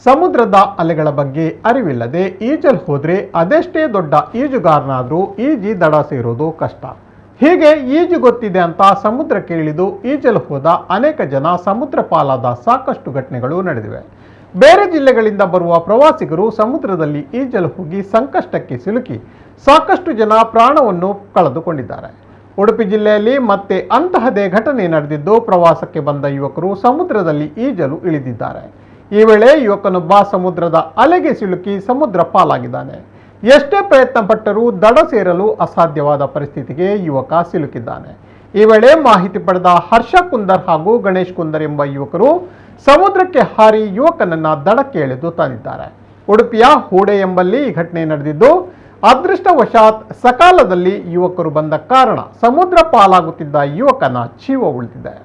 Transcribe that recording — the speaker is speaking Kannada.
ಸಮುದ್ರದ ಅಲೆಗಳ ಬಗ್ಗೆ ಅರಿವಿಲ್ಲದೆ ಈಜಲು ಹೋದ್ರೆ ಅದೆಷ್ಟೇ ದೊಡ್ಡ ಈಜುಗಾರನಾದರೂ ಈಜಿ ದಡ ಸೇರೋದು ಕಷ್ಟ. ಹೀಗೆ ಈಜು ಗೊತ್ತಿದೆ ಅಂತ ಸಮುದ್ರಕ್ಕೆ ಇಳಿದು ಈಜಲು ಹೋದ ಅನೇಕ ಜನ ಸಮುದ್ರ ಪಾಲಾದ ಸಾಕಷ್ಟು ಘಟನೆಗಳು ನಡೆದಿವೆ. ಬೇರೆ ಜಿಲ್ಲೆಗಳಿಂದ ಬರುವ ಪ್ರವಾಸಿಗರು ಸಮುದ್ರದಲ್ಲಿ ಈಜಲು ಹೋಗಿ ಸಂಕಷ್ಟಕ್ಕೆ ಸಿಲುಕಿ ಸಾಕಷ್ಟು ಜನ ಪ್ರಾಣವನ್ನು ಕಳೆದುಕೊಂಡಿದ್ದಾರೆ. ಉಡುಪಿ ಜಿಲ್ಲೆಯಲ್ಲಿ ಮತ್ತೆ ಅಂತಹದೇ ಘಟನೆ ನಡೆದಿದ್ದು, ಪ್ರವಾಸಕ್ಕೆ ಬಂದ ಯುವಕರು ಸಮುದ್ರದಲ್ಲಿ ಈಜಲು ಇಳಿದಿದ್ದಾರೆ. ಈ ವೇಳೆ ಯುವಕನೊಬ್ಬ ಸಮುದ್ರದ ಅಲೆಗೆ ಸಿಲುಕಿ ಸಮುದ್ರ ಪಾಲಾಗಿದ್ದಾನೆ. ಎಷ್ಟೇ ಪ್ರಯತ್ನ ಪಟ್ಟರೂ ದಡ ಸೇರಲು ಅಸಾಧ್ಯವಾದ ಪರಿಸ್ಥಿತಿಗೆ ಯುವಕ ಸಿಲುಕಿದ್ದಾನೆ. ಈ ವೇಳೆ ಮಾಹಿತಿ ಪಡೆದ ಹರ್ಷ ಕುಂದರ್ ಹಾಗೂ ಗಣೇಶ್ ಕುಂದರ್ ಎಂಬ ಯುವಕರು ಸಮುದ್ರಕ್ಕೆ ಹಾರಿ ಯುವಕನನ್ನ ದಡಕ್ಕೆ ಎಳೆದು ತಂದಿದ್ದಾರೆ. ಉಡುಪಿಯ ಹೂಡೆ ಎಂಬಲ್ಲಿ ಈ ಘಟನೆ ನಡೆದಿದ್ದು, ಅದೃಷ್ಟವಶಾತ್ ಸಕಾಲದಲ್ಲಿ ಯುವಕರು ಬಂದ ಕಾರಣ ಸಮುದ್ರ ಪಾಲಾಗುತ್ತಿದ್ದ ಯುವಕನ ಜೀವ ಉಳಿದಿದೆ.